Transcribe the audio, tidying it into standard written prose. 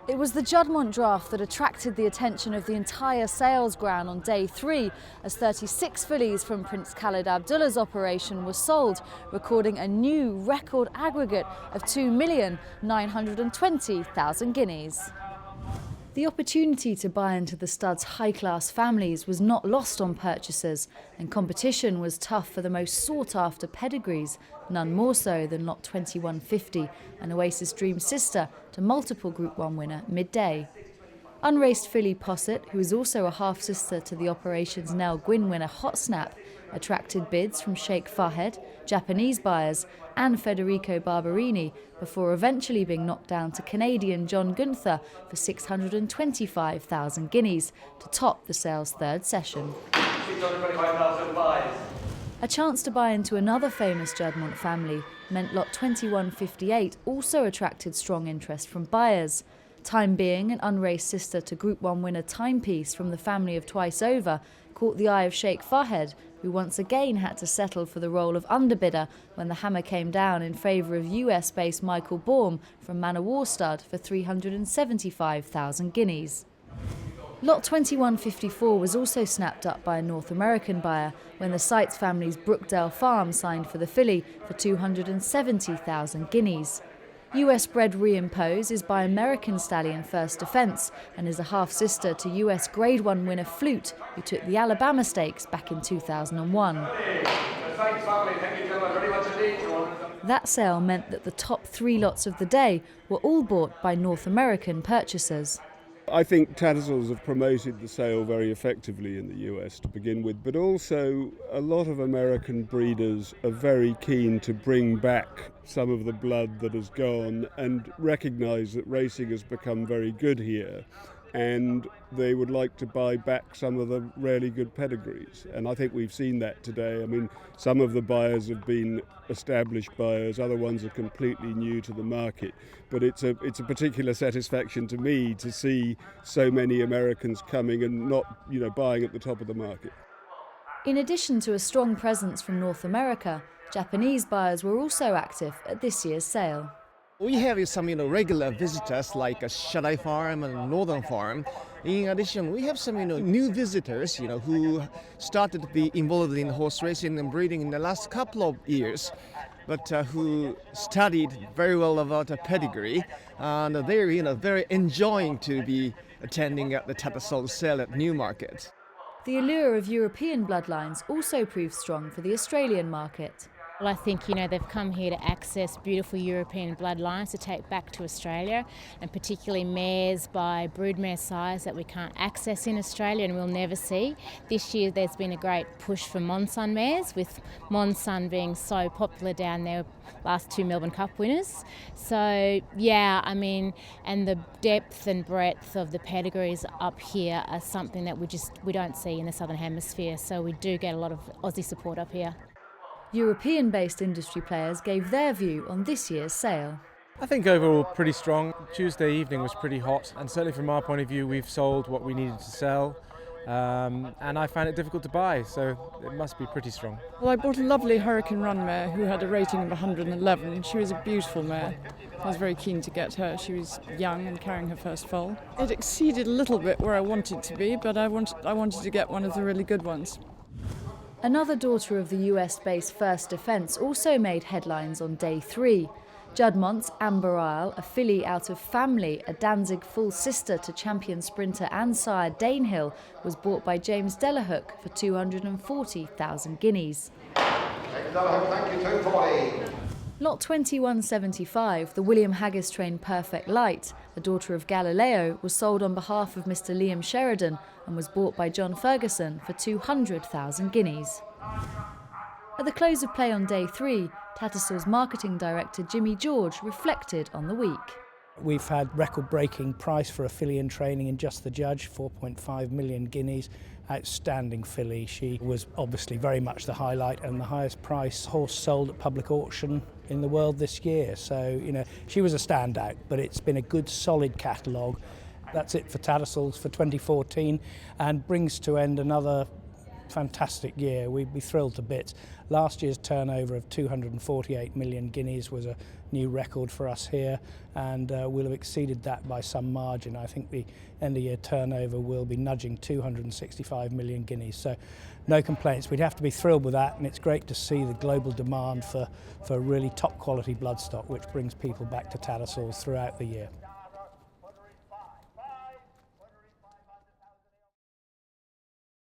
It was the Juddmonte draft that attracted the attention of the entire sales ground on day 3, as 36 fillies from Prince Khalid Abdullah's operation were sold, recording a new record aggregate of 2,920,000 guineas. The opportunity to buy into the stud's high-class families was not lost on purchasers, and competition was tough for the most sought-after pedigrees, none more so than Lot 2150, an Oasis Dream sister to multiple Group 1 winner Midday. Unraced filly Posset, who is also a half-sister to the operation's Nell Gwyn winner Hot Snap, attracted bids from Sheikh Fahed, Japanese buyers and Federico Barberini before eventually being knocked down to Canadian John Gunther for 625,000 guineas to top the sale's third session. A chance to buy into another famous Juddmonte family meant Lot 2158 also attracted strong interest from buyers. Time Being, an unraced sister to Group 1 winner Timepiece from the family of Twice Over, caught the eye of Sheikh Fahed, who once again had to settle for the role of underbidder when the hammer came down in favour of US-based Michael Baum from Manor War Stud for 375,000 guineas. Lot 2154 was also snapped up by a North American buyer when the Seitz family's Brookdale Farm signed for the filly for 270,000 guineas. US-bred Reimpose is by American stallion First Defence and is a half-sister to US Grade 1 winner Flute, who took the Alabama Stakes back in 2001. That sale meant that the top 3 lots of the day were all bought by North American purchasers. I think Tattersalls have promoted the sale very effectively in the US to begin with, but also a lot of American breeders are very keen to bring back some of the blood that has gone and recognise that racing has become very good here, and they would like to buy back some of the really good pedigrees. And I think we've seen that today. I mean, some of the buyers have been established buyers, other ones are completely new to the market. But it's a particular satisfaction to me to see so many Americans coming and not, buying at the top of the market. In addition to a strong presence from North America, Japanese buyers were also active at this year's sale. We have some regular visitors like Shadai Farm and Northern Farm. In addition, we have some new visitors who started to be involved in horse racing and breeding in the last couple of years, but who studied very well about a pedigree, and they're very enjoying to be attending at the Tattersalls sale at Newmarket. The allure of European bloodlines also proved strong for the Australian market. Well, I think, they've come here to access beautiful European bloodlines to take back to Australia, and particularly mares by broodmare size that we can't access in Australia and we'll never see. This year there's been a great push for Monsun mares, with Monsun being so popular down there, last 2 Melbourne Cup winners. So, and the depth and breadth of the pedigrees up here are something that we don't see in the Southern Hemisphere, so we do get a lot of Aussie support up here. European-based industry players gave their view on this year's sale. I think overall pretty strong. Tuesday evening was pretty hot, and certainly from our point of view we've sold what we needed to sell, and I found it difficult to buy, so it must be pretty strong. Well, I bought a lovely Hurricane Run mare who had a rating of 111. She was a beautiful mare. I was very keen to get her. She was young and carrying her first foal. It exceeded a little bit where I wanted to be, but I wanted to get one of the really good ones. Another daughter of the US-based First Defence also made headlines on day 3. Juddmonte's Amber Isle, a filly out of Family, a Danzig full sister to champion sprinter and sire Danehill, was bought by James Delahook for 240,000 guineas. Lot 2175, the William Haggis-trained Perfect Light, a daughter of Galileo, was sold on behalf of Mr. Liam Sheridan and was bought by John Ferguson for 200,000 guineas. At the close of play on day 3, Tattersalls marketing director Jimmy George reflected on the week. We've had record-breaking price for a filly in training in Just the Judge, 4.5 million guineas. Outstanding filly. She was obviously very much the highlight and the highest price horse sold at public auction in the world this year. So, she was a standout, but it's been a good solid catalogue. That's it for Tattersalls for 2014 and brings to end another fantastic year. We'd be thrilled to bits. Last year's turnover of 248 million guineas was a new record for us here, and we'll have exceeded that by some margin. I think the end of year turnover will be nudging 265 million guineas. So no complaints. We'd have to be thrilled with that, and it's great to see the global demand for really top quality bloodstock, which brings people back to Tattersalls throughout the year.